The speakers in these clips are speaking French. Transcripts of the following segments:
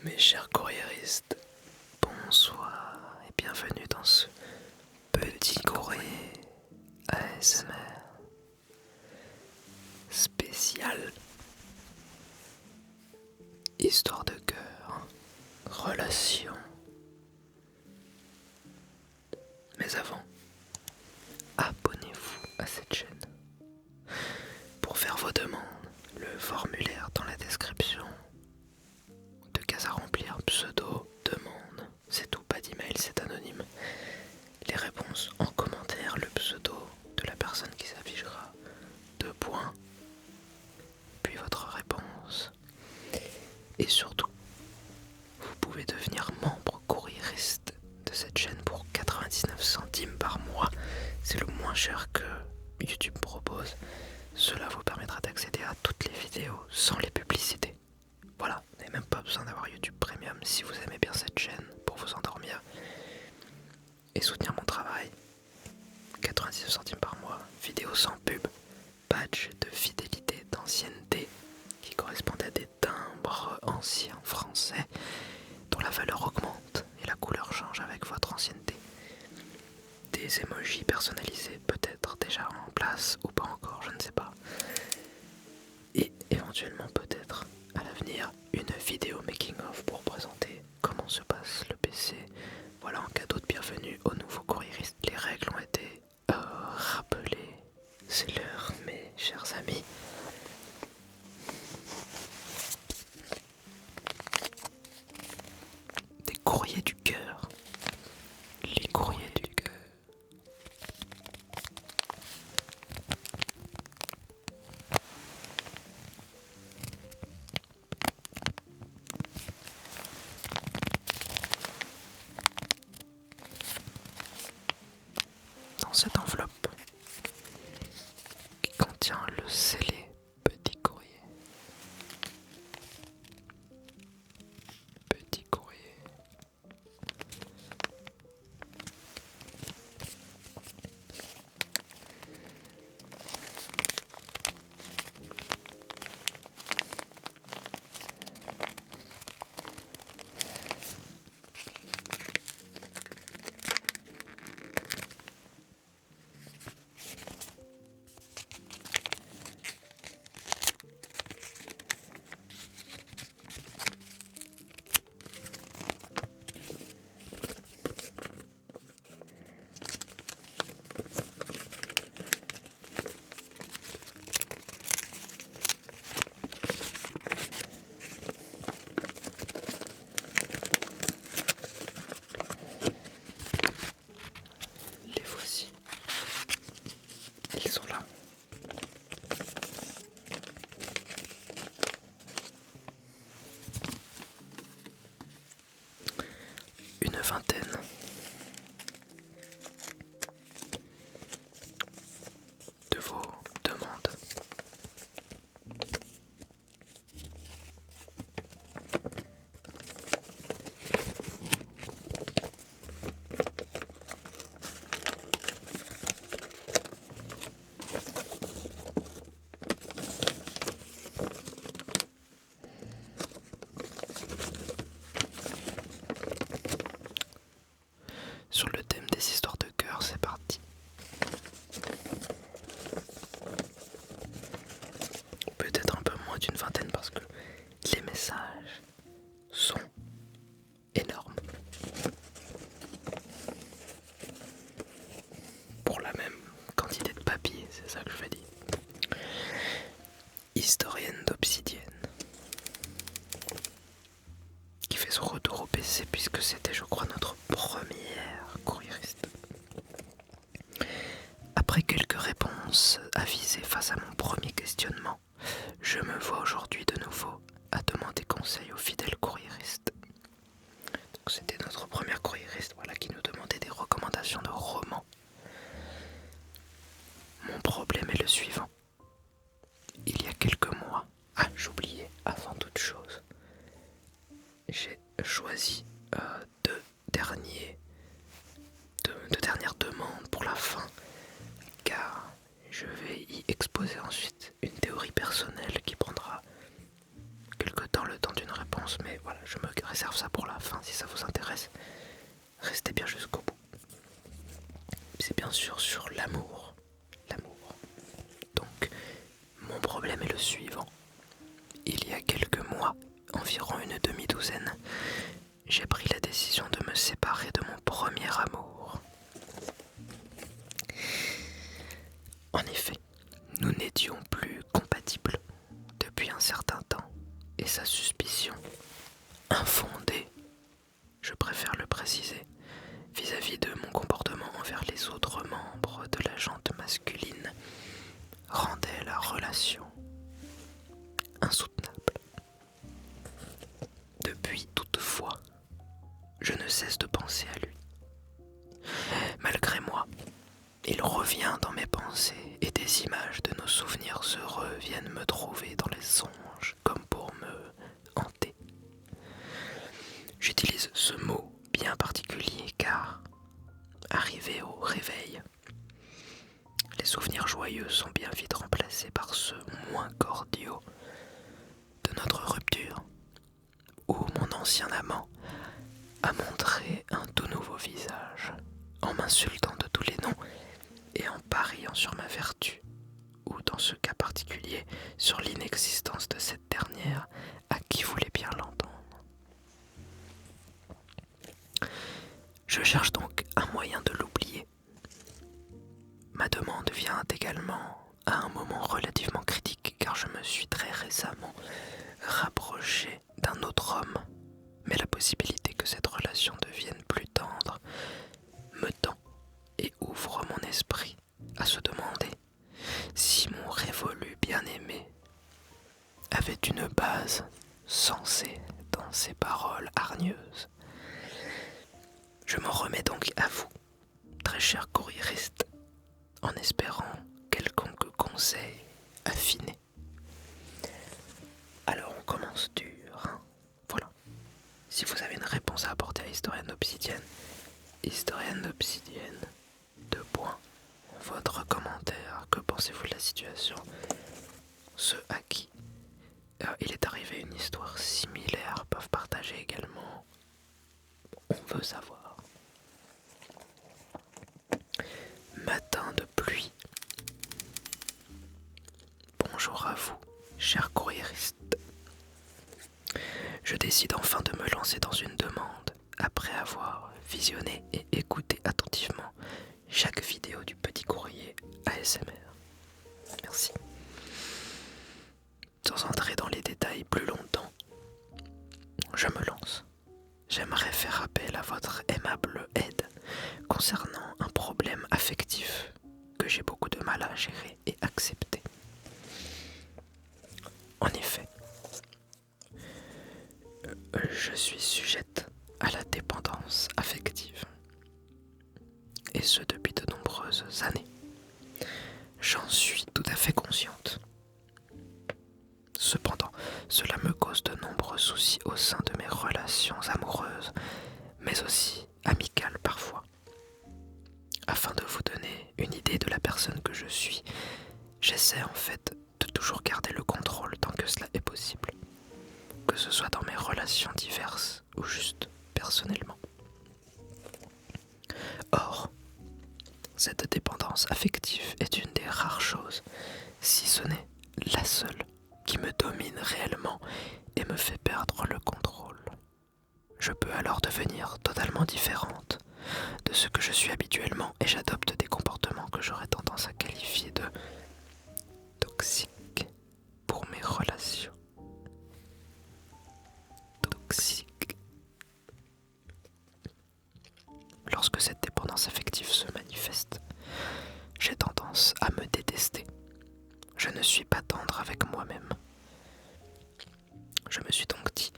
Mes chers courriéristes, bonsoir et bienvenue dans ce petit courrier ASMR spécial histoire de cœur, relation. Mais avant, abonnez-vous à cette chaîne. Pour faire vos demandes, le formulaire dans la description. De cases à remplir, pseudo, demande, c'est tout, pas d'email, c'est anonyme. Les réponses en commentaire, le pseudo de la personne qui s'affichera, 2 points, puis votre réponse. Et surtout, vous pouvez devenir membre courriériste de cette chaîne pour 99 centimes par mois. C'est le moins cher que YouTube propose. Cela vous permettra d'accéder à toutes les vidéos sans les publicités. Voilà, vous n'avez même pas besoin d'avoir YouTube Premium si vous aimez bien cette chaîne pour vous endormir et soutenir mon travail. 99 centimes par mois, vidéo sans pub, badge de fidélité, d'ancienneté qui correspondent à des timbres anciens français dont la valeur augmente et la couleur change avec votre ancienneté. Des emojis personnalisés peut-être déjà en place ou pas encore, je ne sais pas. Et éventuellement peut-être à l'avenir une vidéo making of pour présenter comment se passe le PC. Voilà, en cadeau de bienvenue aux nouveaux courriéristes. Les règles ont été rappelées. C'est l'heure, mes chers amis. Des courriers du cœur. Les courriers du cœur. Dans cette enveloppe qui contient le scellé petit courrier. Petit courrier. Les voici. Ils sont là. Une vingtaine. De vos demandes. Sur le thème des histoires de cœur, c'est parti. Peut-être un peu moins d'une vingtaine parce que les messages sont énormes. Pour la même quantité de papier, c'est ça que je veux dire. Historienne d'Obsidienne, qui fait son retour au PC puisque c'était, je crois, notre première courriériste. Après quelques réponses avisées face à mon premier questionnement, je me vois aujourd'hui de nouveau à demander conseil aux fidèles courriéristes. Donc c'était notre première courriériste, voilà, qui nous demandait des recommandations de romans. Mon problème est le suivant. Il y a quelques mois, j'oubliais, avant toute chose, j'ai choisi deux dernières demandes pour la fin, car je vais y exposer ensuite une théorie personnelle qui prendra quelque temps, le temps d'une réponse, mais voilà, je me réserve ça pour la fin si ça vous intéresse. Restez bien jusqu'au bout. C'est bien sûr sur l'amour. L'amour. Donc, mon problème est le suivant. Il y a quelques mois, environ une demi-douzaine, j'ai pris la décision de me séparer de mon premier amour. En effet, nous n'étions plus compatibles depuis un certain temps, et sa suspicion, infondée, je préfère le préciser, vis-à-vis de mon comportement envers les autres membres de la gente masculine, rendait la relation insoutenable. Depuis, toutefois, je ne cesse de penser à lui. Malgré moi, il revient dans mes pensées et des images de nos souvenirs heureux viennent me trouver dans les songes comme pour me hanter. J'utilise ce mot bien particulier car, arrivé au réveil, les souvenirs joyeux sont bien vite remplacés par ceux moins cordiaux de notre rupture, où mon ancien amant a montré un tout nouveau visage, en m'insultant de tous les noms et en pariant sur ma vertu, ou dans ce cas particulier, sur l'inexistence de cette dernière à qui voulait bien l'entendre. Je cherche donc un moyen de l'oublier. Ma demande vient également à un moment relativement critique car je me suis très récemment rapproché d'un autre homme, mais la possibilité que cette relation devienne plus tendre me tend et ouvre mon esprit à se demander si mon révolu bien-aimé avait une base sensée dans ses paroles hargneuses. Je m'en remets donc à vous, très cher courriériste, en espérant quelconque conseil affiné. Alors on commence dur, hein. Voilà. Si vous avez une réponse à apporter à Historienne d'Obsidienne, deux points. Votre commentaire, que pensez-vous de la situation? Ceux à qui il est arrivé une histoire similaire peuvent partager également. On veut savoir. Matin de pluie. Bonjour à vous, cher courriériste. Je décide enfin de me lancer dans une demande, après avoir visionné et écouté attentivement chaque vidéo du petit courrier ASMR. Merci. Sans entrer dans les détails plus longtemps, je me lance. J'aimerais faire appel à votre aimable aide concernant un problème affectif que j'ai beaucoup de mal à gérer et accepter. En effet, je suis sujette à la dépendance affective, et ce depuis de nombreuses années. J'en suis tout à fait consciente. Cependant, cela me cause de nombreux soucis au sein de mes relations amoureuses, mais aussi amicales parfois. Afin de vous donner une idée de la personne que je suis, j'essaie en fait de toujours garder le contrôle tant que cela est possible, que ce soit dans mes relations diverses ou juste personnellement. Or, cette dépendance affective est une des rares choses, si ce n'est la seule, qui me domine réellement et me fait perdre le contrôle. Je peux alors devenir totalement différente de ce que je suis habituellement et j'adopte des comportements que j'aurais tendance à qualifier de toxiques pour mes relations. Toxiques. Lorsque cette dépendance affective se manifeste, j'ai tendance à me détester. Je ne suis pas tendre avec moi-même. Je me suis donc dit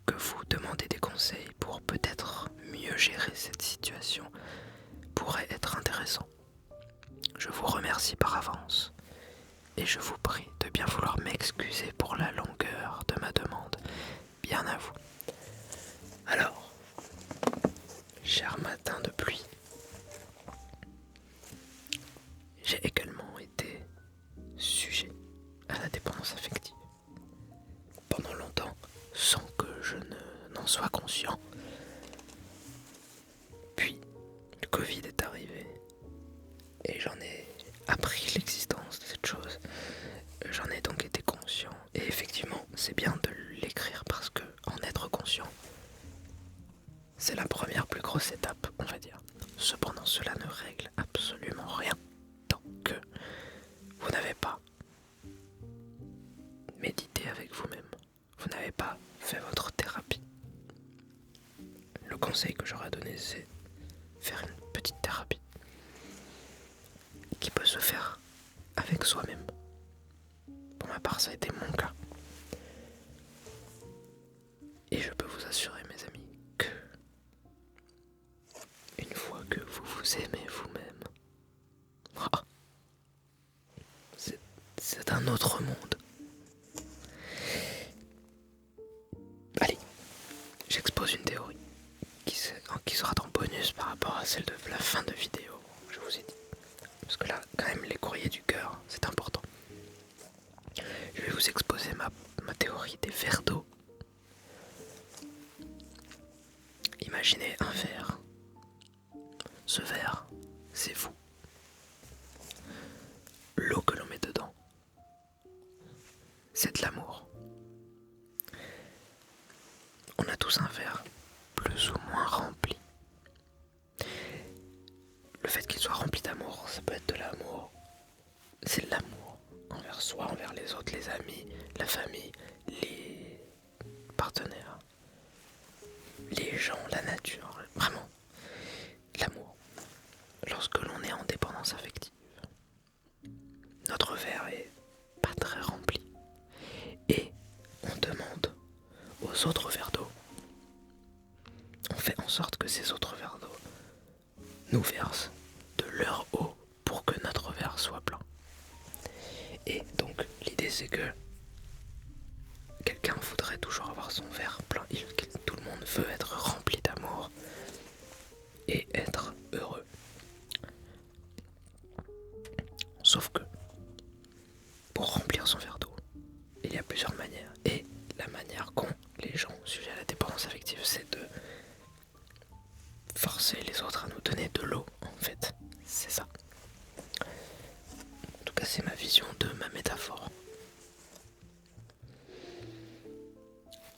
que vous demander des conseils pour peut-être mieux gérer cette situation pourrait être intéressant. Je vous remercie par avance et je vous prie de bien vouloir m'excuser pour la longueur de ma demande. Bien à vous. Alors, cher matin de pluie, j'ai également été sujet à la dépendance affective. Pendant longtemps, sans que je n'en en soit conscient. Puis, le Covid est arrivé et j'en ai appris l'existence de cette chose. J'en ai donc été conscient. Et effectivement, c'est bien de l'écrire parce que en être conscient, c'est la première plus grosse étape, on va dire. Cependant, cela ne règle absolument rien tant que vous n'avez pas médité avec vous-même. Vous n'avez pas fait votre thérapie. Le conseil que j'aurais donné, c'est faire une petite thérapie qui peut se faire avec soi-même. Pour ma part, ça a été mon cas. Et je peux vous assurer, mes amis, que une fois que vous vous aimez vous-même, c'est un autre monde. Allez, j'expose une théorie qui sera en bonus par rapport à celle de la fin de vidéo, je vous ai dit. Parce que là, quand même, les courriers du cœur, c'est important. Je vais vous exposer ma théorie des verres d'eau. Imaginez un verre. Ce verre, c'est vous. L'eau que l'on met dedans, c'est de l'amour. On a tous un verre plus ou moins rempli. Le fait qu'il soit rempli d'amour, ça peut être de l'amour. C'est de l'amour envers soi, envers les autres, les amis, la famille, les partenaires, les gens, la nature, vraiment. L'amour. Lorsque l'on est en dépendance affective, notre verre est pas très rempli et on demande aux autres verres d'eau. On fait en sorte que ces autres verres d'eau nous versent de leur eau pour que notre verre soit plein. Et donc l'idée c'est que quelqu'un voudrait toujours avoir son verre plein. Tout le monde veut être rempli d'amour et être heureux. Sauf que pour remplir son verre d'eau, il y a plusieurs manières. Et la manière qu'ont les gens sujets à la dépendance affective, c'est de forcer les autres à nous donner de l'eau, en fait. C'est ça. En tout cas, c'est ma vision de ma métaphore.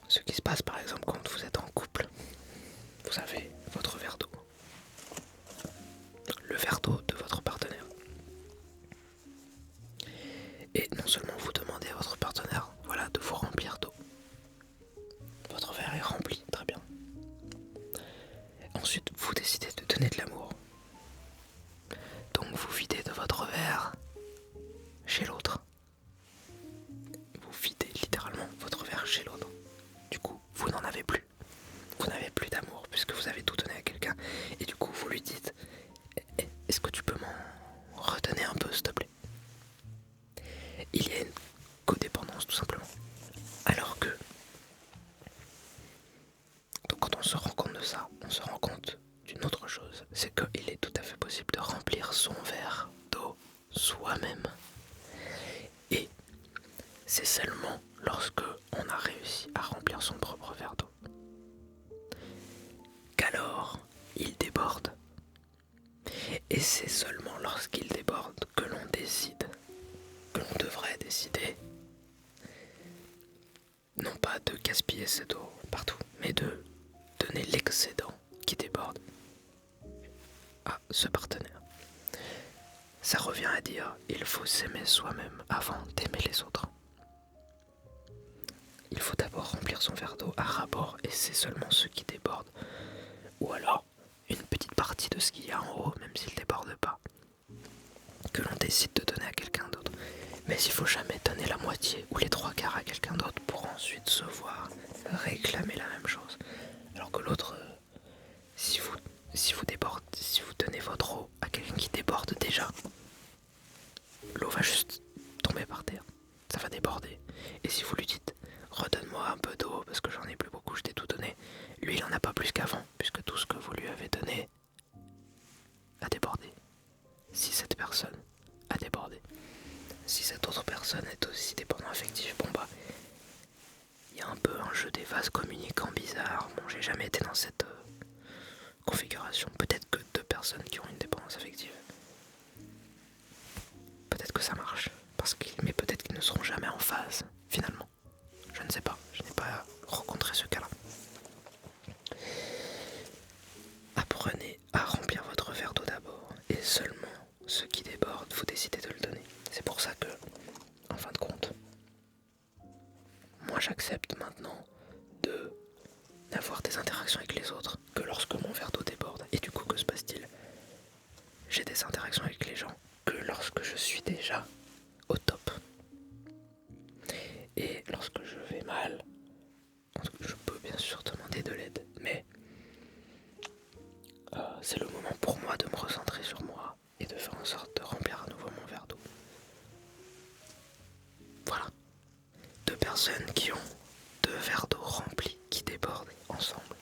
Ce qui se passe, par exemple, quand vous êtes en couple, vous avez votre verre d'eau. Le verre d'eau de votre partenaire. Et non seulement vous demandez à votre partenaire, voilà, de vous remplir d'eau. Votre verre est rempli, très bien. Ensuite, vous décidez de donner de l'amour. Donc vous videz de votre verre chez l'autre. Vous videz littéralement votre verre chez l'autre. Du coup, vous n'en avez plus. Vous n'avez plus d'amour puisque vous avez tout donné à quelqu'un. Et du coup, vous lui dites, est-ce que tu peux m'en redonner un peu, s'il te plaît? Il y a une codépendance, tout simplement. Alors que, donc quand on se rend compte de ça, on se rend compte d'une autre chose. C'est qu'il est tout à fait possible de remplir son verre d'eau soi-même. Et c'est seulement lorsque on a réussi à remplir son propre verre d'eau qu'alors il déborde. Et c'est seulement lorsqu'il déborde que l'on décide, que l'on devrait décider, non pas de gaspiller cette eau partout, mais de donner l'excédent qui déborde à ce partenaire. Ça revient à dire, il faut s'aimer soi-même avant d'aimer les autres. Il faut d'abord remplir son verre d'eau à ras-bord et c'est seulement ce qui déborde. Ou alors, une petite partie de ce qu'il y a en haut, même s'il ne déborde pas, que l'on décide de donner à quelqu'un d'autre. Mais il faut jamais donner la moitié ou les 3/4 à quelqu'un d'autre pour ensuite se voir réclamer la même chose. Alors que l'autre, si vous donnez votre eau à quelqu'un qui déborde déjà, l'eau va juste tomber par terre. Ça va déborder. Et si vous lui dites, redonne-moi un peu d'eau parce que j'en ai plus beaucoup, je t'ai tout donné, lui il en a pas plus qu'avant, puisque tout ce que vous lui avez donné a débordé. Si cette personne a débordé, si cette autre personne est aussi dépendante affective, bon bah, il y a un peu un jeu des vases communicants bizarre. Bon, j'ai jamais été dans cette configuration. Peut-être que 2 personnes qui ont une dépendance affective, peut-être que ça marche, mais peut-être qu'ils ne seront jamais en phase, finalement. Je ne sais pas, je n'ai pas rencontré ce cas-là. Apprenez à remplir votre verre d'eau d'abord, et seulement ce qui déborde, vous décidez de le donner. C'est pour ça que, en fin de compte, moi j'accepte maintenant d'avoir des interactions avec les autres que lorsque mon verre d'eau déborde. Et du coup, que se passe-t-il? J'ai des interactions avec les gens que lorsque je suis déjà au top. Et lorsque je vais mal, je peux bien sûr demander de l'aide, mais c'est le moment pour moi de me recentrer sur moi et de faire en sorte de remplir à nouveau mon verre d'eau. Voilà. 2 personnes qui ont 2 verres d'eau remplis qui débordent ensemble.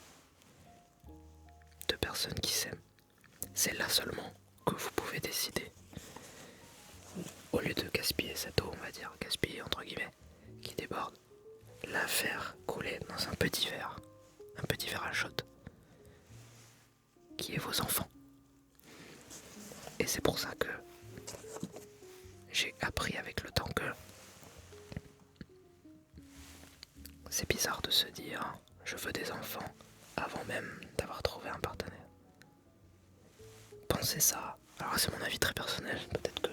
2 personnes qui s'aiment. C'est là seulement que vous pouvez décider. Au lieu de gaspiller cette eau, on va dire, gaspiller entre guillemets, qui déborde, la faire couler dans un petit verre à shot, qui est vos enfants. Et c'est pour ça que j'ai appris avec le temps que c'est bizarre de se dire je veux des enfants avant même d'avoir trouvé un partenaire. Pensez ça. Alors c'est mon avis très personnel, peut-être que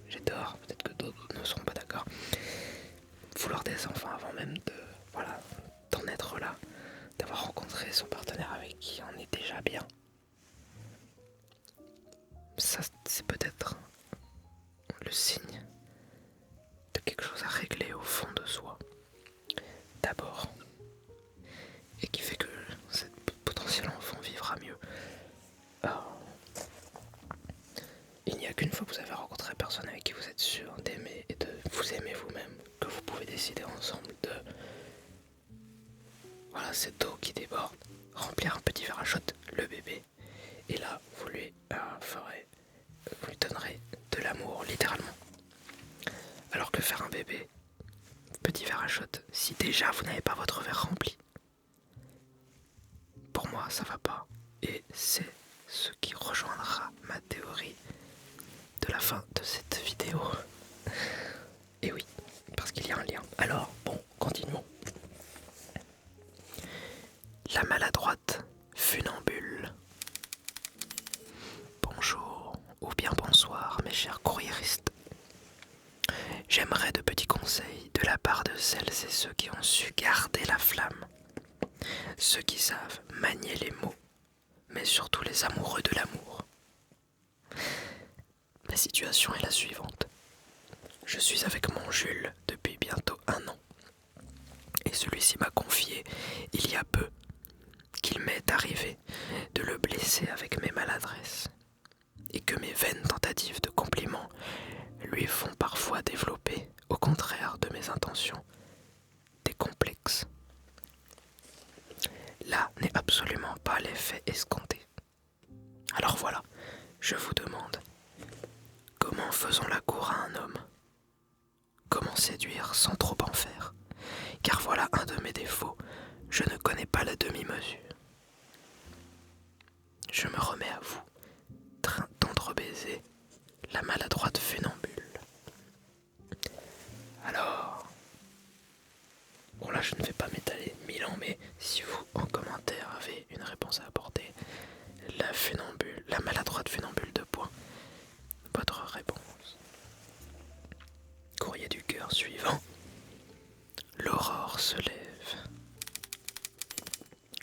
j'ai tort, peut-être que d'autres ne seront pas d'accord. Vouloir des enfants avant même d'en être là, d'avoir rencontré son partenaire avec qui on est déjà bien. Ça, c'est peut-être le signe de quelque chose à régler au fond de soi. D'abord. Et qui fait que cet potentiel enfant vivra mieux. Il n'y a qu'une fois que vous avez rencontré la personne avec qui vous êtes sûr d'aimer et de vous aimer vous-même que vous pouvez décider ensemble de cette eau qui déborde, remplir un petit verre à shot, le bébé, et là vous lui donnerez de l'amour littéralement. Alors que faire un bébé, petit verre à shot, si déjà vous n'avez pas votre verre rempli, pour moi ça va pas. Et c'est ce qui rejoindra ma théorie de la fin de cette vidéo. Et oui, parce qu'il y a un lien. Alors, bon, continuons. La maladroite funambule. Bonjour ou bien bonsoir mes chers courriéristes. J'aimerais de petits conseils de la part de celles et ceux qui ont su garder la flamme. Ceux qui savent manier les mots, mais surtout les amoureux de l'amour. La situation est la suivante. Je suis avec mon Jules depuis bientôt 1 an. Et celui-ci m'a confié, il y a peu, qu'il m'est arrivé de le blesser avec mes maladresses. Et que mes vaines tentatives de compliments lui font parfois développer, au contraire de mes intentions, des complexes. Là n'est absolument pas l'effet escompté. Alors voilà, je vous demande, comment faisons la cour à un homme? Comment séduire sans trop en faire? Car voilà un de mes défauts, je ne connais pas la demi-mesure. Je me remets à vous, tendre baiser, la maladroite funambule. Alors, bon là je ne vais pas m'étaler 1000 ans, mais si vous en commentaire avez une réponse à apporter, la maladroite funambule de points, votre réponse. Courrier du cœur suivant. L'aurore se lève.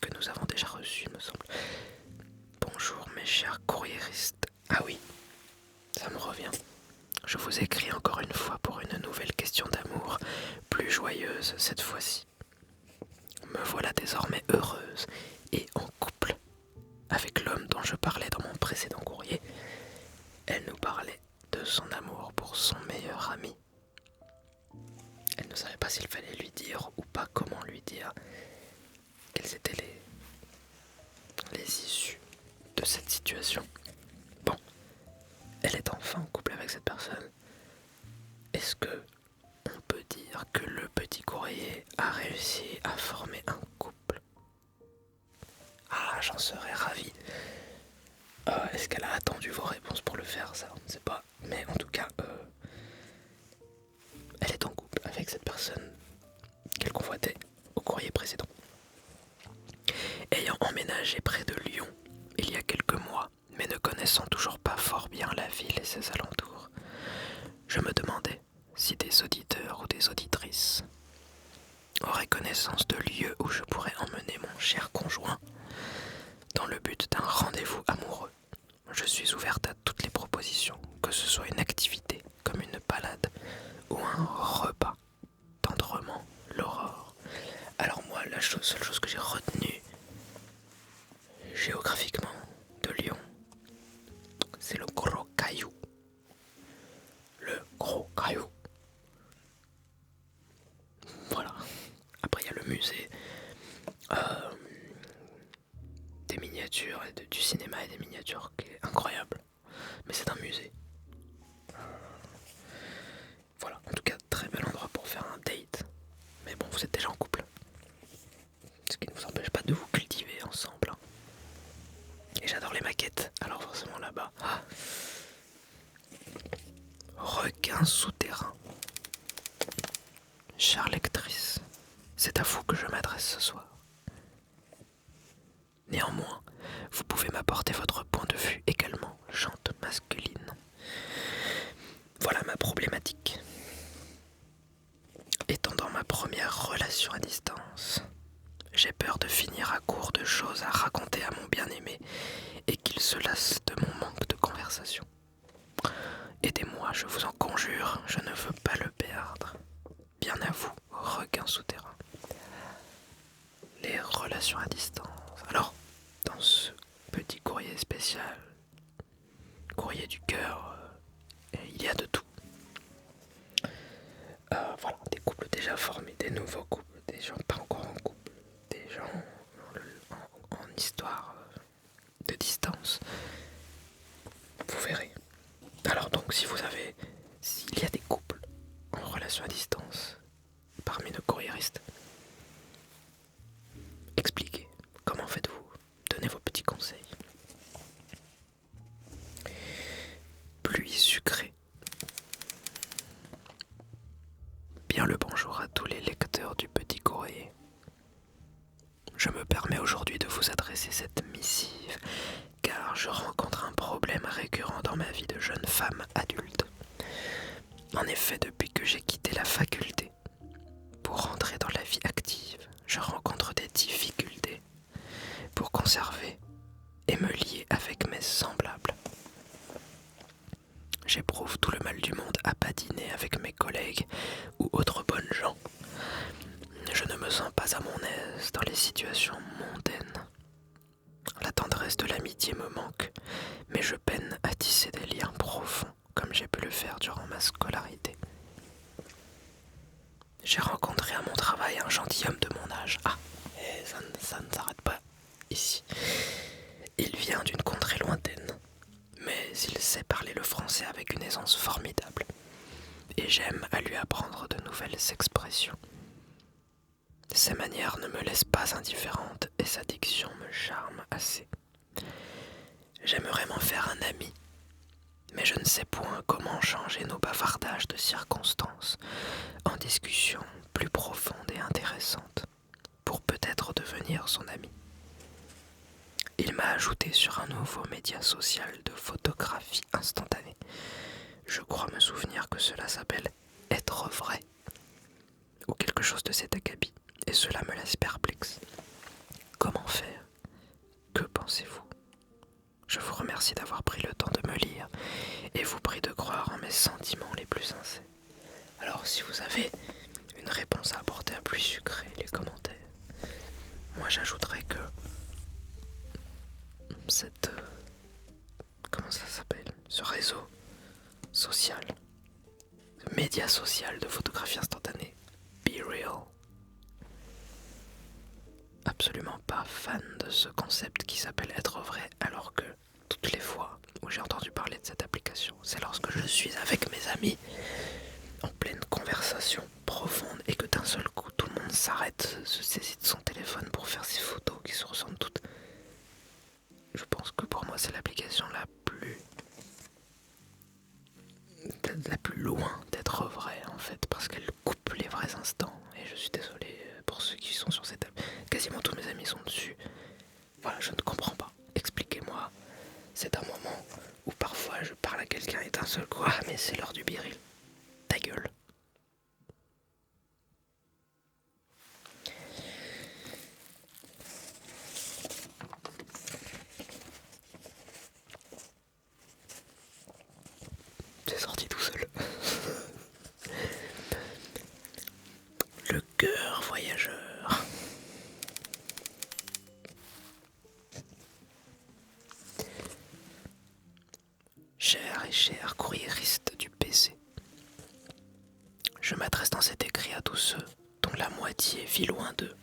Que nous avons déjà reçu, me semble. Bonjour mes chers courriéristes. Ah oui, ça me revient. Je vous écris encore une fois pour une nouvelle question d'amour, plus joyeuse cette fois-ci. Me voilà désormais heureuse et en couple avec l'homme dont je parlais dans mon précédent courrier. Elle nous parlait de son amour pour son meilleur ami. Elle ne savait pas s'il fallait lui dire ou pas comment lui dire quelles étaient les issues de cette situation. Bon, elle est enfin en couple avec cette personne. Est-ce que on peut dire que le petit courrier a réussi à former un couple j'en serais ravi. Est-ce qu'elle a attendu vos réponses pour le faire? Ça, on ne sait pas. Mais en tout cas, elle est en couple avec cette personne qu'elle convoitait au courrier précédent. Ayant emménagé près de Lyon il y a quelques mois, mais ne connaissant toujours pas fort bien la ville et ses alentours, je me demandais si des auditeurs ou des auditrices auraient connaissance de lieux où je pourrais emmener mon cher conjoint dans le but d'un rendez-vous amoureux. Je suis ouverte à toutes les propositions, que ce soit une activité comme une balade ou un repas. Tendrement, L'Aurore. Alors moi, la seule chose que j'ai retenue géographiquement de Lyon, c'est le Gros Caillou. Le Gros Caillou. Voilà. Après, il y a le musée des miniatures, et du cinéma et des miniatures, qui est incroyable. Mais c'est un musée. Voilà, en tout cas, très bel endroit pour faire un date. Mais bon, vous êtes déjà en couple. Ce qui ne vous empêche pas de vous cultiver ensemble. Et j'adore les maquettes, alors forcément là-bas. Requin souterrain. Chère lectrice, c'est à vous que je m'adresse ce soir. Néanmoins, vous pouvez m'apporter votre point de vue également, jante masculine. Voilà ma problématique. Étant dans ma première relation à distance, j'ai peur de finir à court de choses à raconter à mon bien-aimé et qu'il se lasse de mon manque de conversation. Aidez-moi, je vous en conjure, je ne veux pas le perdre. Bien à vous, requin souterrain. Les relations à distance. Alors, dans ce petit courrier spécial, courrier du cœur, il y a de tout. Voilà, des couples déjà formés, des nouveaux couples, des gens pas encore en couple, des gens en histoire de distance. Vous verrez. Alors donc, s'il y a des couples en relation à distance parmi nos courriéristes, expliquez, comment faites-vous? Donnez vos petits conseils. Pluie sucrée. Bien le bonjour à tous les lecteurs du petit courrier. Je me permets aujourd'hui de vous adresser cette missive, car je rencontre un problème récurrent dans ma vie de jeune femme adulte. En effet, depuis que j'ai quitté la faculté pour rentrer dans la vie active, je rencontre des difficultés pour conserver et me lier avec mes semblables. J'éprouve tout le mal du monde à badiner avec mes collègues ou autres bonnes gens. Je ne me sens pas à mon aise dans les situations mondaines. La tendresse de l'amitié me manque, mais je peine à tisser des liens profonds comme j'ai pu le faire durant ma scolarité. J'ai rencontré à mon travail un gentilhomme de mon âge. Et ça ne s'arrête pas ici. Il vient d'une contrée lointaine, mais il sait parler le français avec une aisance formidable. Et j'aime à lui apprendre de nouvelles expressions. Ses manières ne me laissent pas indifférente et sa diction me charme assez. J'aimerais m'en faire un ami, mais je ne sais point comment changer nos bavardages de circonstances en discussions plus profondes et intéressantes pour peut-être devenir son ami. Il m'a ajouté sur un nouveau média social de photographie instantanée. Je crois me souvenir que cela s'appelle « être vrai » ou quelque chose de cet acabit, et cela me laisse perplexe. Comment faire? Que pensez-vous? Je vous remercie d'avoir pris le temps de me lire et vous prie de croire en mes sentiments les plus sincères. Alors si vous avez une réponse à apporter à Pluie sucrée, les commentaires. Moi j'ajouterais que comment ça s'appelle? Ce réseau social, ce média social de photographie instantanée, Be Real. Absolument pas fan de ce concept qui s'appelle être vrai, alors que toutes les fois où j'ai entendu parler de cette application, c'est lorsque je suis avec mes amis en pleine conversation profonde et que d'un seul coup tout le monde s'arrête, se saisit de son téléphone pour faire ses photos qui se ressemblent toutes. sont dessus. Voilà, je ne comprends pas. Expliquez-moi. C'est un moment où parfois je parle à quelqu'un et d'un seul coup, ah mais c'est l'heure du biril. Ta gueule. C'est sorti tout seul. Le cœur voyageur. Cher et cher courriériste du PC. Je m'adresse dans cet écrit à tous ceux dont la moitié vit loin d'eux.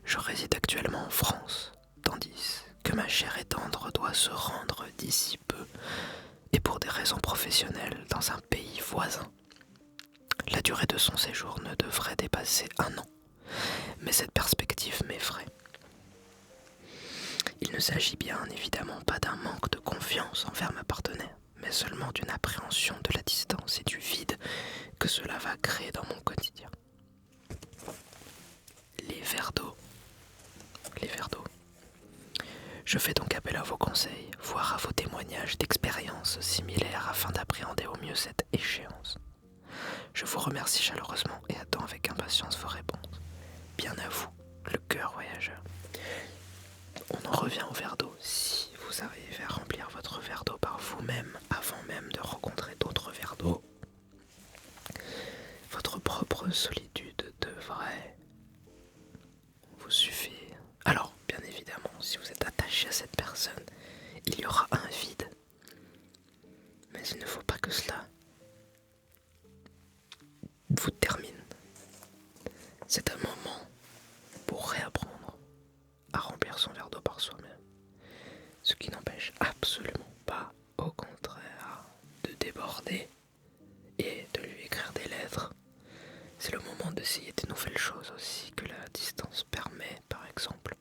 Je réside actuellement en France, tandis que ma chère et tendre doit se rendre d'ici peu, et pour des raisons professionnelles, dans un pays voisin. La durée de son séjour ne devrait dépasser 1 an, mais cette perspective m'effraie. Il ne s'agit bien évidemment pas d'un manque de confiance envers ma partenaire, mais seulement d'une appréhension de la distance et du vide que cela va créer dans mon quotidien. Les verres d'eau. Les verres d'eau. Je fais donc appel à vos conseils, voire à vos témoignages d'expériences similaires afin d'appréhender au mieux cette échéance. Je vous remercie chaleureusement et attends avec impatience vos réponses. Bien à vous, le cœur voyageur. On en revient au verre d'eau. Si vous arrivez à remplir votre verre d'eau par vous-même avant même de rencontrer d'autres verres d'eau, votre propre solitude devrait vous suffire. Alors, bien évidemment, si vous êtes attaché à cette personne, il y aura un vide. Mais il ne faut pas que cela vous termine. C'est un moment pour réapprendre à remplir son verre d'eau par soi-même. Ce qui n'empêche absolument pas, au contraire, de déborder et de lui écrire des lettres. C'est le moment d'essayer de nouvelles choses aussi que la distance permet, par exemple.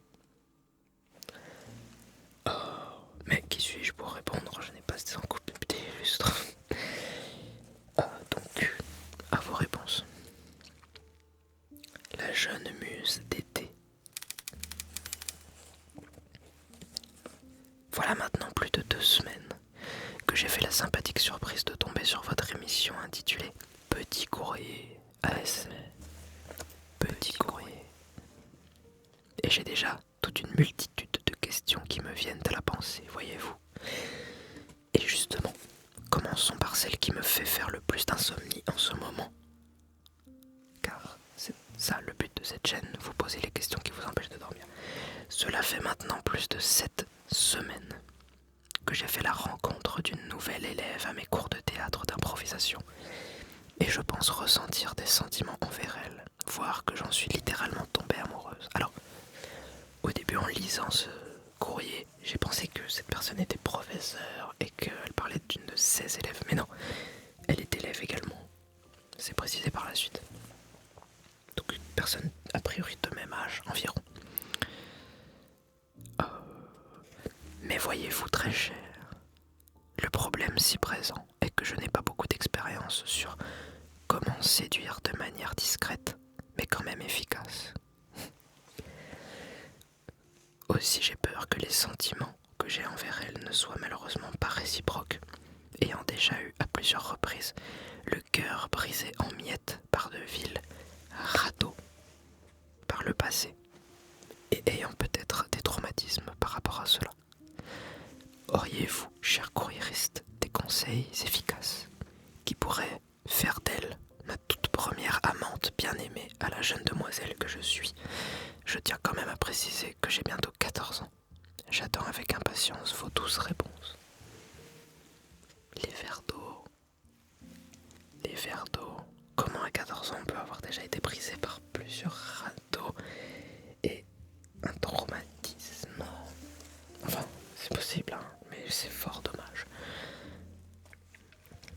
Mais qui suis-je pour répondre? Je n'ai pas été en couple depuis des lustres. Donc, à vos réponses. La jeune muse d'été. Voilà maintenant plus de 2 semaines que j'ai fait la sympathique surprise de tomber sur votre émission intitulée Petit courrier ASMR. Petit courrier. Et j'ai déjà toute une multitude de questions qui me viennent à la pensée, voyez-vous. Et justement, commençons par celle qui me fait faire le plus d'insomnie en ce moment. Car c'est ça le but de cette chaîne, vous poser les questions qui vous empêchent de dormir. Cela fait maintenant plus de 7 semaines que j'ai fait la rencontre d'une nouvelle élève à mes cours de théâtre d'improvisation. Et je pense ressentir des sentiments envers elle, voire que j'en suis littéralement tombée amoureuse. Alors, au début en lisant ce courrier, j'ai pensé que cette personne était professeure et qu'elle parlait d'une de ses élèves. Mais non, elle est élève également. C'est précisé par la suite. Donc une personne a priori de même âge environ. Mais voyez-vous très cher, le problème si présent est que je n'ai pas beaucoup d'expérience sur comment séduire de manière discrète, mais quand même efficace. Aussi j'ai peur que les sentiments que j'ai envers elle ne soient malheureusement pas réciproques, ayant déjà eu à plusieurs reprises le cœur brisé en miettes par de vils radeaux par le passé, et ayant peut-être des traumatismes par rapport à cela. Auriez-vous, cher courriériste, des conseils efficaces qui pourraient faire d'elle ma toute première amante bien-aimée à la jeune demoiselle que je suis? Je tiens quand même à préciser que j'ai bientôt 14 ans. J'attends avec impatience vos douces réponses. Les verres d'eau. Les verres d'eau. Comment à 14 ans on peut avoir déjà été brisé par plusieurs radeaux et un traumatisme? Enfin, c'est possible, hein, mais c'est fort dommage.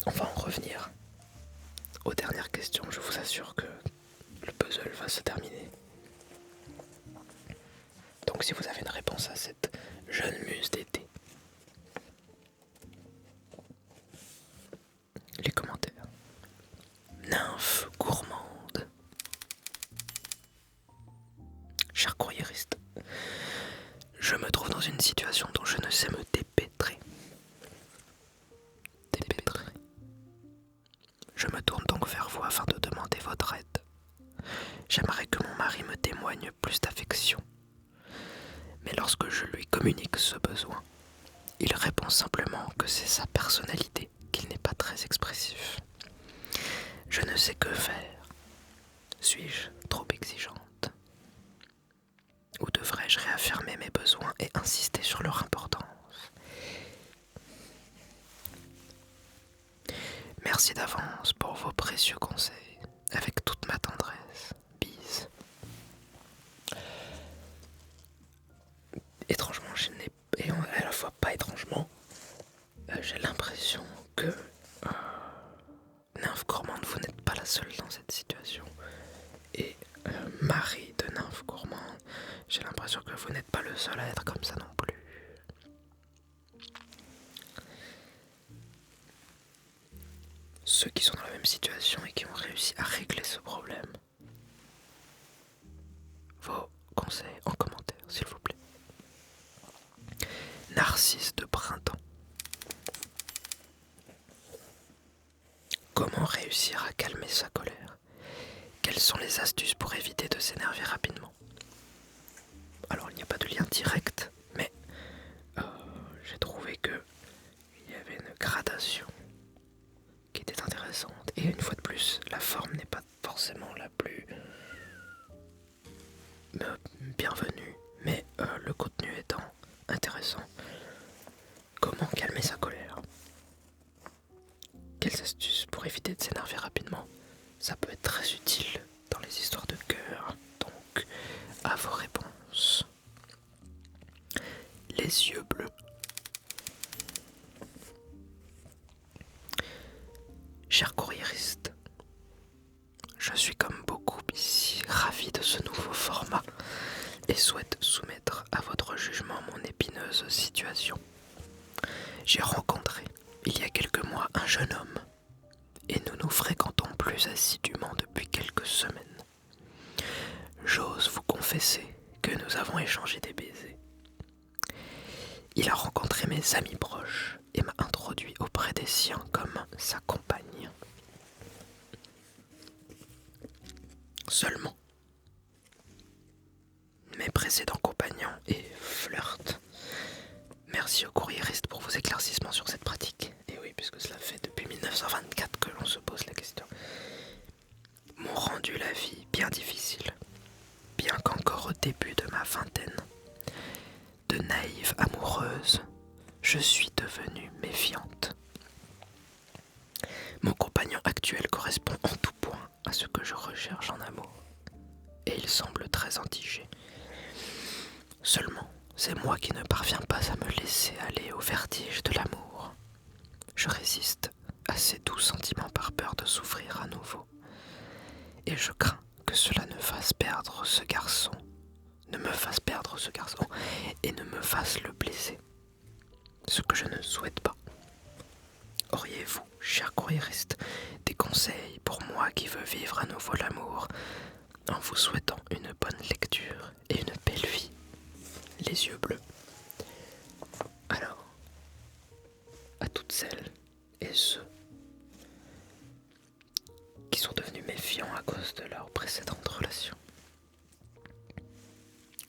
On va en revenir aux dernières questions. Je vous assure que le puzzle va se terminer. Donc si vous avez une réponse à cette jeune muse d'été, les commentaires. Nymphe gourmande. cher courriériste. Je me trouve dans une situation dont je ne sais me dépêtrer. Je me tourne donc vers vous afin de demander votre aide. J'aimerais que mon mari me témoigne plus d'affection. Mais lorsque je lui communique ce besoin, il répond simplement que c'est sa personnalité, qu'il n'est pas très expressif. Je ne sais que faire. Suis-je trop exigeante? Ou devrais-je réaffirmer mes besoins et insister sur leur importance? Merci d'avance pour vos précieux conseils, avec toute ma tendresse. Bise. Étrangement, et à la fois pas étrangement, j'ai l'impression que Nymphe Gourmande, vous n'êtes pas la seule dans cette situation. Et Marie de Nymphe Gourmande, j'ai l'impression que vous n'êtes pas le seul à être comme ça non plus. Ceux qui sont dans la même situation et qui ont réussi à régler ce problème. Vos conseils en commentaire, s'il vous plaît. Narcisse de printemps. Comment réussir à calmer sa colère? Quelles sont les astuces pour éviter de s'énerver rapidement? Alors, il n'y a pas de lien direct, mais j'ai trouvé que il y avait une gradation qui était intéressante. Et une fois de plus, la forme n'est pas forcément la plus bienvenue, mais le contenu étant intéressant. Comment calmer sa colère? Quelles astuces pour éviter de s'énerver rapidement? Ça peut être très utile dans les histoires de cœur. Donc, à vos réponses. Les yeux bleus. Cher courriériste, je suis comme beaucoup ici ravi de ce nouveau format et souhaite soumettre à votre jugement mon épineuse situation. J'ai rencontré il y a quelques mois un jeune homme et nous nous fréquentons plus assidûment depuis quelques semaines. J'ose vous confesser que nous avons échangé des baisers. Il a rencontré mes amis proches et m'a introduit auprès des siens comme sa compagne. Seulement, mes précédents compagnons et flirts. Merci au courriériste pour vos éclaircissements sur cette pratique. Et oui, puisque cela fait depuis 1924 que l'on se pose la question. M'ont rendu la vie bien difficile, bien qu'encore au début de ma vingtaine. De naïve amoureuse, je suis devenue méfiante. Mon compagnon actuel correspond en tout point à ce que je recherche en amour, et il semble très antigé. Seulement, c'est moi qui ne parviens pas à me laisser aller au vertige de l'amour. Je résiste à ces doux sentiments par peur de souffrir à nouveau, et je crains que cela ne me fasse perdre ce garçon et ne me fasse le blesser, ce que je ne souhaite pas. Auriez-vous, cher courriériste, des conseils pour moi qui veux vivre à nouveau l'amour, en vous souhaitant une bonne lecture et une belle vie? Les yeux bleus. Alors, à toutes celles et ceux qui sont devenus méfiants à cause de leur précédente relation,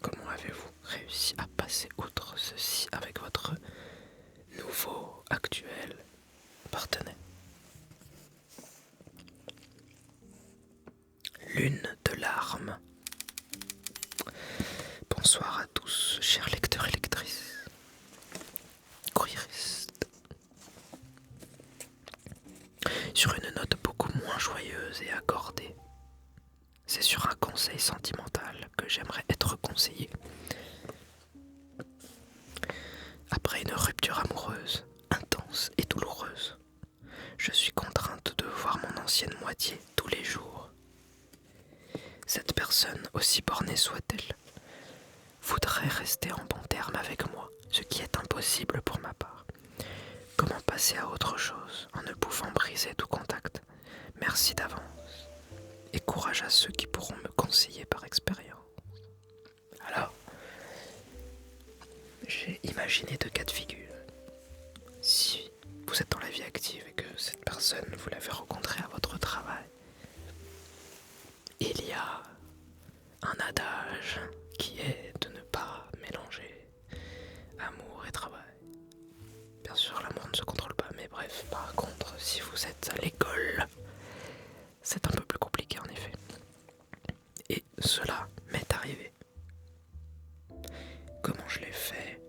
comment avez-vous réussi à passer outre ceci avec votre nouveau actuel partenaire? Lune de larmes. Bonsoir à tous, chers lecteurs et lectrices, courriéristes. Sur une note beaucoup moins joyeuse et accordée, c'est sur un conseil sentimental que j'aimerais être conseillé. Après une rupture amoureuse, intense et douloureuse, je suis contrainte de voir mon ancienne moitié tous les jours. Cette personne, aussi bornée soit-elle, voudrait rester en bon terme avec moi, ce qui est impossible pour ma part. Comment passer à autre chose en ne pouvant briser tout contact? Merci d'avance, et courage à ceux qui pourront me conseiller par expérience. j'ai imaginé 2 cas de figure. Si vous êtes dans la vie active et que cette personne, vous l'avez rencontrée à votre travail, il y a un adage qui est de ne pas mélanger amour et travail. Bien sûr, l'amour ne se contrôle pas, mais bref, par contre, si vous êtes à l'école, c'est un peu plus compliqué en effet. Et cela m'est arrivé. Comment je l'ai fait?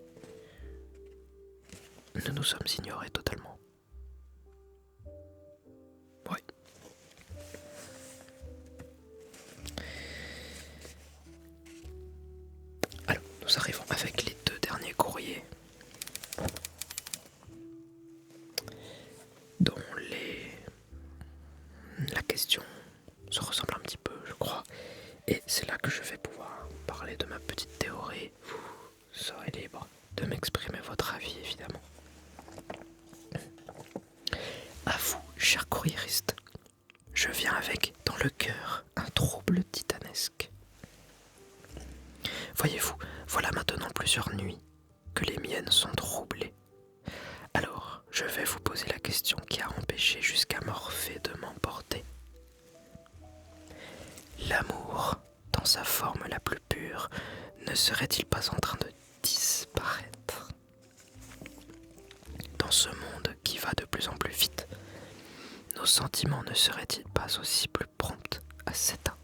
Nous nous sommes ignorés totalement. Oui. Alors, nous arrivons avec les 2 derniers courriers dont la question se ressemble un petit peu, je crois. Et c'est là que je vais pouvoir parler de ma petite théorie. Vous serez libre de m'exprimer votre avis, évidemment. À vous, cher courriériste, je viens avec, dans le cœur, un trouble titanesque. Voyez-vous, voilà maintenant plusieurs nuits que les miennes sont troublées. Alors, je vais vous poser la question qui a empêché jusqu'à Morphée de m'emporter. L'amour, dans sa forme la plus pure, ne serait-il pas en train de disparaître? Dans ce monde qui va de plus en plus vite, nos sentiments ne seraient-ils pas aussi plus prompts à s'éteindre?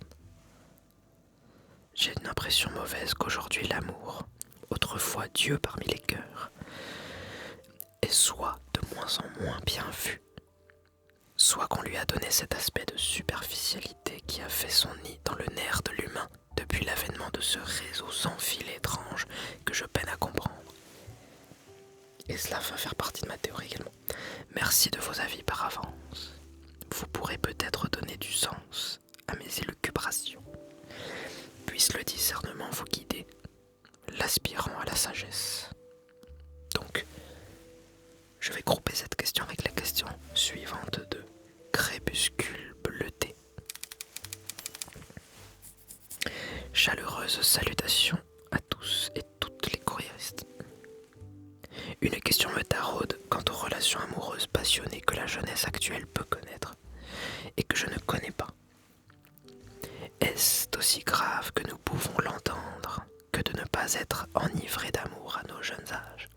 J'ai une impression mauvaise qu'aujourd'hui l'amour, autrefois Dieu parmi les cœurs, est soit de moins en moins bien vu, soit qu'on lui a donné cet aspect de superficialité qui a fait son nid dans le nerf de l'humain depuis l'avènement de ce réseau sans fil étrange que je peine à comprendre. Et cela va faire partie de ma théorie également. Merci de vos avis par avance. Vous pourrez peut-être donner du sens à mes élucubrations. Puisse le discernement vous guider, l'aspirant à la sagesse. Donc, je vais grouper cette question avec la question suivante de Crépuscule bleuté. Chaleureuse salutation à tous et toutes les courriéristes. Une question me taraude quant aux relations amoureuses passionnées que la jeunesse actuelle peut connaître et que je ne connais pas. Est-ce aussi grave que nous pouvons l'entendre que de ne pas être enivrés d'amour à nos jeunes âges?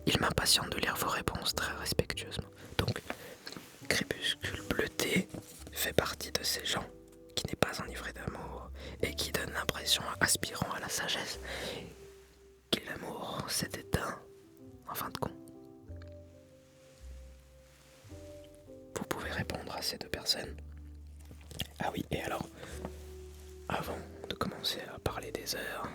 Il m'impatiente de lire vos réponses très respectueusement. Donc, Crépuscule bleuté fait partie de ces gens qui n'est pas enivré d'amour et qui donne l'impression, aspirant à la sagesse, que l'amour s'est éteint en fin de compte. Vous pouvez répondre à ces 2 personnes. Ah oui, et alors, avant de commencer à parler des heures,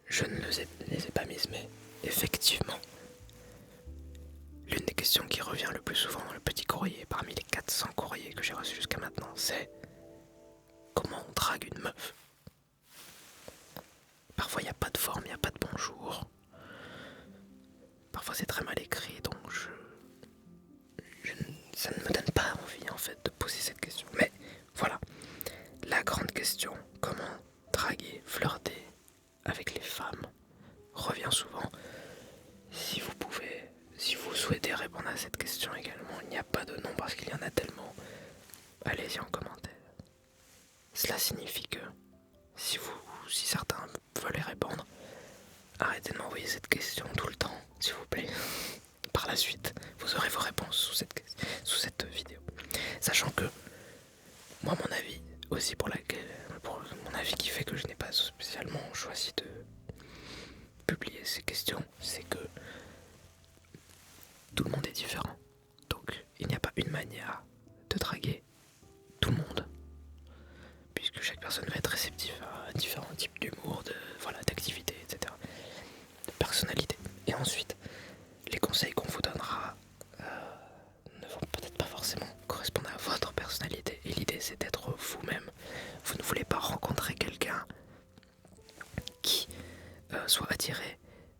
je ne les ai pas mises, mais effectivement, l'une des questions qui revient le plus souvent dans le petit courrier, parmi les 400 courriers que j'ai reçus jusqu'à maintenant, c'est comment on drague une meuf. Parfois il n'y a pas de forme, il n'y a pas de bonjour. Parfois c'est très mal écrit, donc ça ne me donne pas envie en fait de poser cette question. Mais voilà, la grande question, comment draguer, flirter avec les femmes, revient souvent. Si vous souhaitez répondre à cette question également, il n'y a pas de nom parce qu'il y en a tellement. Allez-y en commentaire. Cela signifie que si certains veulent y répondre, arrêtez de m'envoyer cette question tout le temps, s'il vous plaît. Par la suite, vous aurez vos réponses sous cette vidéo. Sachant que, moi, mon avis, aussi pour mon avis qui fait que je n'ai pas spécialement choisi de publier ces questions, c'est que tout le monde est différent. Donc, il n'y a pas une manière de draguer tout le monde. Puisque chaque personne va être réceptive à différents types d'humour, d'activités, etc. De personnalité. Et ensuite, les conseils qu'on vous donnera ne vont peut-être pas forcément correspondre à votre personnalité. Et l'idée, c'est d'être vous-même. Vous ne voulez pas rencontrer quelqu'un qui soit attiré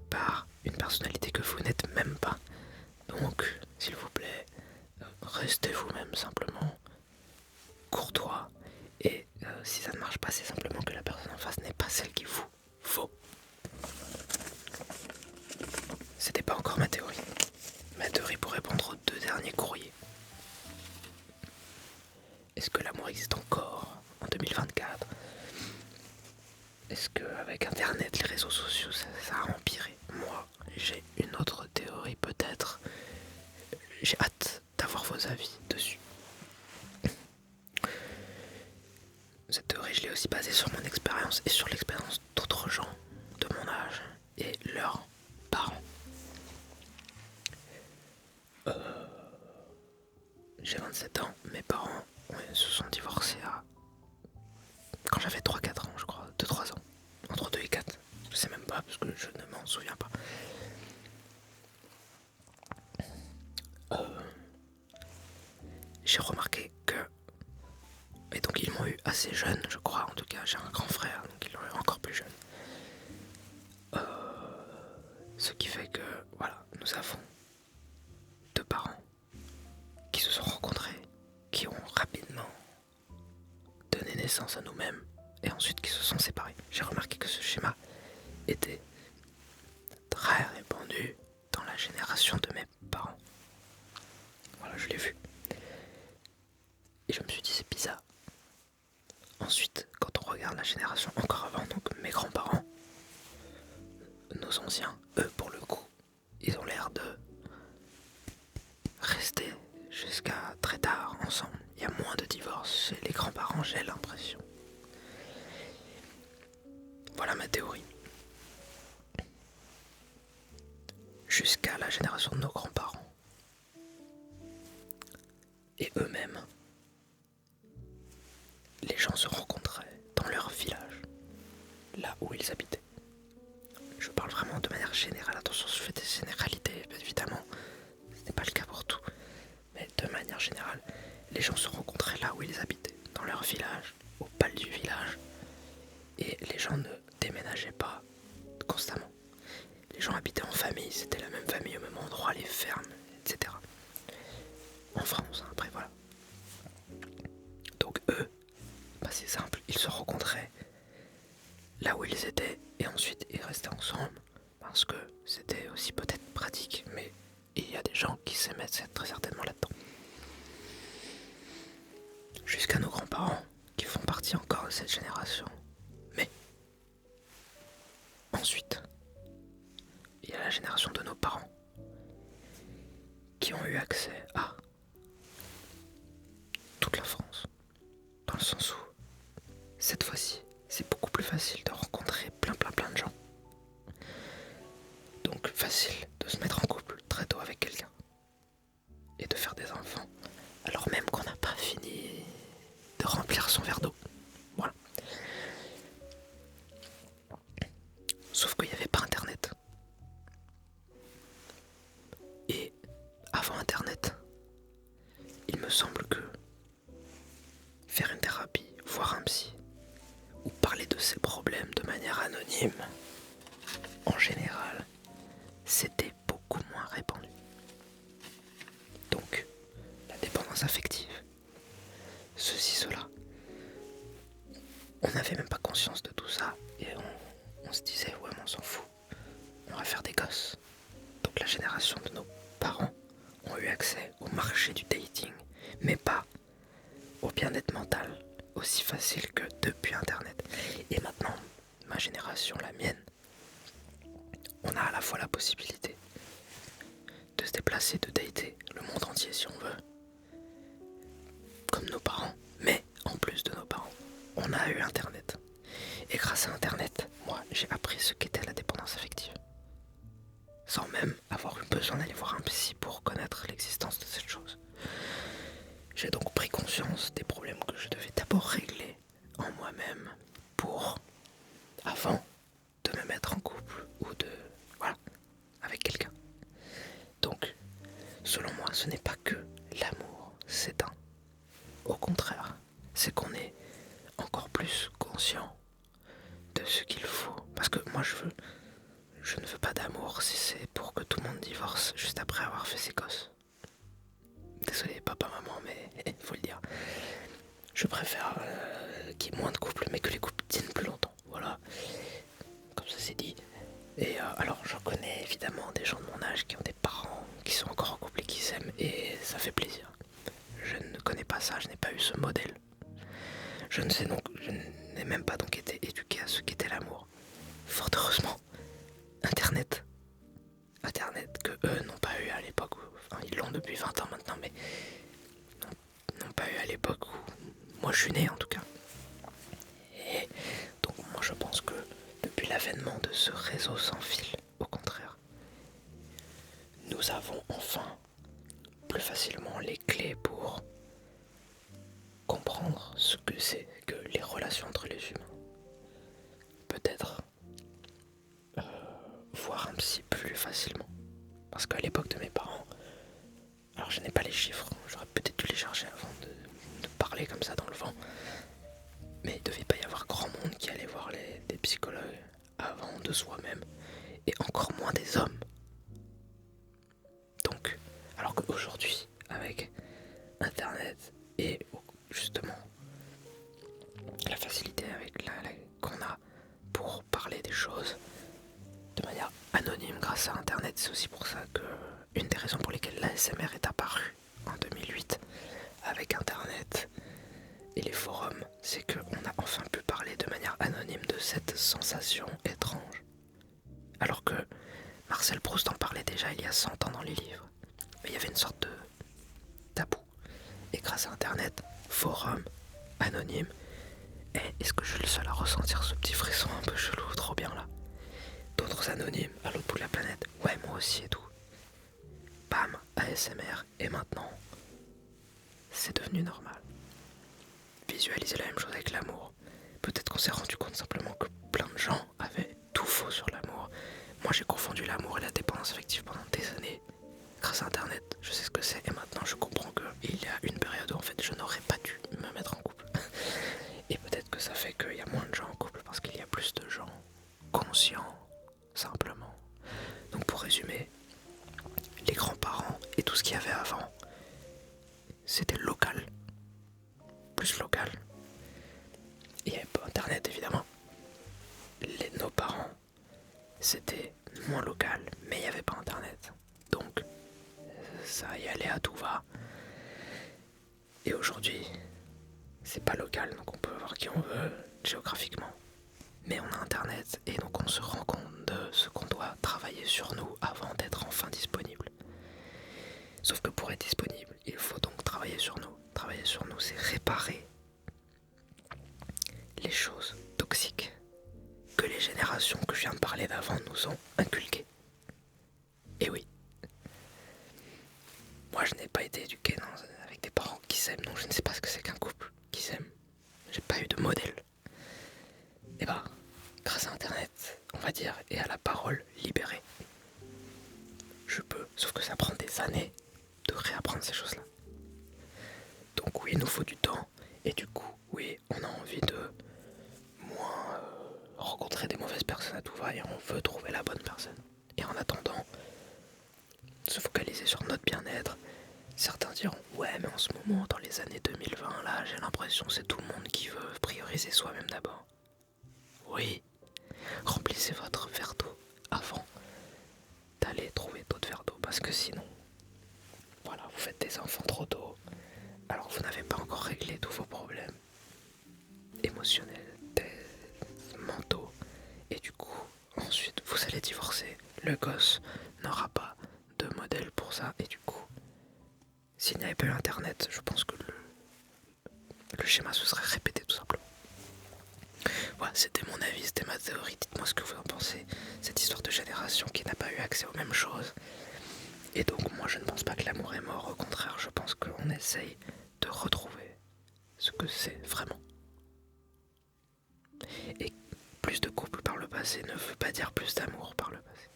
par une personnalité que vous n'êtes même pas. Donc, s'il vous plaît, restez vous-même simplement, courtois. Et si ça ne marche pas, c'est simplement que la personne en face n'est pas celle qu'il vous faut. est-ce qu'avec Internet, les réseaux sociaux, ça a empiré? Moi, j'ai une autre théorie peut-être. J'ai hâte d'avoir vos avis dessus. Cette théorie, je l'ai aussi basée sur mon expérience et sur l'expérience d'autres gens de mon âge et leurs parents. J'ai 27 ans, mes parents se sont divorcés quand j'avais 3-4 ans, je crois, 2-3 ans, entre 2 et 4, je sais même pas parce que je ne m'en souviens pas. J'ai remarqué que, et donc ils m'ont eu assez jeune, je crois, en tout cas j'ai un grand frère, donc ils l'ont eu encore plus jeune. Ce qui fait que, voilà, nous avons 2 parents qui se sont rencontrés, qui ont rapidement donné naissance à nous-mêmes et ensuite qui se sont séparés. J'ai remarqué que ce schéma était très répandu dans la génération de mes parents. Voilà, je l'ai vu. Et je me suis dit, c'est bizarre. Ensuite, quand on regarde la génération encore avant, donc mes grands-parents, nos anciens, eux pour le coup, ils ont l'air de rester jusqu'à très tard ensemble. Il y a moins de divorces chez les grands-parents, j'ai l'impression. Voilà ma théorie. Jusqu'à la génération de nos grands-parents. Et eux-mêmes, les gens se rencontraient dans leur village, là où ils habitaient. Je parle vraiment de manière générale, attention, je fais des généralités, évidemment, ce n'est pas le cas pour tout. Mais de manière générale, les gens se rencontraient là où ils habitaient, dans leur village, au pal du village. Et les gens ne déménageaient pas constamment. Les gens habitaient en famille, c'était la même famille au même endroit, les fermes, etc. En France, après voilà. Donc eux, c'est simple, ils se rencontraient là où ils étaient et ensuite ils restaient ensemble parce que c'était aussi peut-être pratique, mais il y a des gens qui s'aimaient très certainement là-dedans. Jusqu'à nos grands-parents qui font partie encore de cette génération. Mais ensuite, il y a la génération de nos parents qui ont eu accès à toute la France, dans le sens où cette fois-ci, c'est beaucoup plus facile de rencontrer plein de gens. Donc facile de se mettre en couple très tôt avec quelqu'un et de faire des enfants, alors même qu'on n'a pas fini de remplir son verre d'eau. Voilà. Sauf qu'il n'y avait pas Internet. Et avant Internet, il me semble que faire une thérapie, voir un psy, ou parler de ses problèmes de manière anonyme, en général, c'était beaucoup moins répandu. Donc, la dépendance affective, ceci, cela, on n'avait même pas conscience de tout ça, et on se disait, ouais, mais on s'en fout, on va faire des gosses. Donc la génération de nos parents ont eu accès au marché du dating, mais pas au bien-être mental, aussi facile que depuis Internet. Et maintenant, ma génération, la mienne, on a à la fois la possibilité de se déplacer, de dater le monde entier si on veut, comme nos parents, mais en plus de nos parents, on a eu Internet. Et grâce à Internet, moi, j'ai appris ce qu'était la dépendance affective. Sans même avoir eu besoin d'aller voir un psy pour connaître l'existence de cette chose. J'ai donc pris conscience des problèmes que je devais d'abord régler en moi-même pour, avant de me mettre en couple ou de, voilà, avec quelqu'un. Donc, selon moi, ce n'est pas que l'amour s'éteint. Au contraire, c'est qu'on est encore plus conscient de ce qu'il faut. Parce que moi, je ne veux pas d'amour si c'est pour que tout le monde divorce juste après avoir fait ses gosses. Désolé papa, maman, mais il faut le dire. Je préfère qu'il y ait moins de couples, mais que les couples tiennent plus longtemps. Voilà, comme ça c'est dit. Et alors j'en connais évidemment des gens de mon âge qui ont des parents qui sont encore en couple et qui s'aiment, et ça fait plaisir. Je ne connais pas ça, je n'ai pas eu ce modèle. Je ne sais donc, je n'ai même pas donc été éduqué à ce qu'était l'amour. je suis né en tout cas. Et donc moi je pense que depuis l'avènement de ce réseau sans fil, au contraire, nous avons enfin plus facilement les clés pour comprendre ce que c'est que les relations entre les humains. Peut-être voir un psy plus facilement. Parce qu'à l'époque de mes parents, alors je n'ai pas les chiffres, j'aurais peut-être dû les chercher avant de parler comme ça dans le vent, mais il ne devait pas y avoir grand monde qui allait voir des psychologues avant de soi-même, et encore moins des hommes. Donc, alors qu'aujourd'hui, avec Internet et justement la facilité qu'on a pour parler des choses de manière anonyme grâce à Internet, c'est aussi pour ça que une des raisons pour lesquelles l'ASMR est apparue en 2008 avec Internet et les forums, c'est qu'on a enfin pu parler de manière anonyme de cette sensation étrange. Alors que Marcel Proust en parlait déjà il y a 100 ans dans les livres. Mais il y avait une sorte de tabou. Et grâce à Internet, forum, anonyme, et est-ce que je suis le seul à ressentir ce petit frisson un peu chelou, trop bien là? D'autres anonymes à l'autre bout de la planète, ouais moi aussi et tout. Bam, ASMR, et maintenant, c'est devenu normal. Visualiser la même chose avec l'amour. Peut-être qu'on s'est rendu compte simplement que plein de gens avaient tout faux sur l'amour. Moi j'ai confondu l'amour et la dépendance affective pendant des années. Grâce à Internet, je sais ce que c'est et maintenant je comprends qu'il y a une période où en fait je n'aurais pas dû me mettre en couple. Et peut-être que ça fait qu'il y a moins de gens en couple parce qu'il y a plus de gens conscients, simplement. Donc pour résumer, les grands-parents et tout ce qu'il y avait avant, c'était local. Plus local. Et il n'y avait pas Internet évidemment. Nos parents, c'était moins local, mais il n'y avait pas Internet. Donc ça y allait à tout va. Et aujourd'hui, c'est pas local, donc on peut avoir qui on veut géographiquement. Mais on a Internet et donc on se rend compte de ce qu'on doit travailler sur nous avant d'être enfin disponible. Sauf que pour être disponible, il faut donc travailler sur nous. Travailler sur nous, c'est réparer les choses toxiques que les générations que je viens de parler d'avant nous ont inculquées. Et oui. Moi, je n'ai pas été éduqué avec des parents qui s'aiment, donc je ne sais pas ce que c'est qu'un couple qui s'aime. J'ai pas eu de modèle. Et bah, grâce à Internet, on va dire, et à la parole libérée, je peux, sauf que ça prend des années de réapprendre ces choses-là. Donc oui, il nous faut du temps, et du coup, oui, on a envie de moins rencontrer des mauvaises personnes à tout va, et on veut trouver la bonne personne. Et en attendant, se focaliser sur notre bien-être. Certains diront, ouais, mais en ce moment, dans les années 2020, là, j'ai l'impression que c'est tout le monde qui veut prioriser soi-même d'abord. Oui, remplissez votre verre d'eau avant d'aller trouver d'autres verres d'eau, parce que sinon, voilà, vous faites des enfants trop tôt, alors vous n'avez pas encore réglé tous vos problèmes émotionnels, mentaux, et du coup, ensuite, vous allez divorcer. Le gosse n'aura pas de modèle pour ça, et du coup, s'il n'y avait pas eu Internet, je pense que le schéma se serait répété tout simplement. Voilà, c'était mon avis, c'était ma théorie. Dites-moi ce que vous en pensez. Cette histoire de génération qui n'a pas eu accès aux mêmes choses. Et donc moi je ne pense pas que l'amour est mort. Au contraire, je pense qu'on essaye de retrouver ce que c'est vraiment. Et plus de couples par le passé ne veut pas dire plus d'amour par le passé.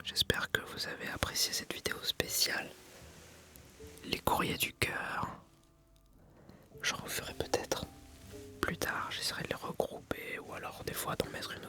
J'espère que vous avez apprécié cette vidéo spéciale. Les courriers du cœur. J'en referai peut-être plus tard, j'essaierai de les regrouper ou alors des fois d'en mettre une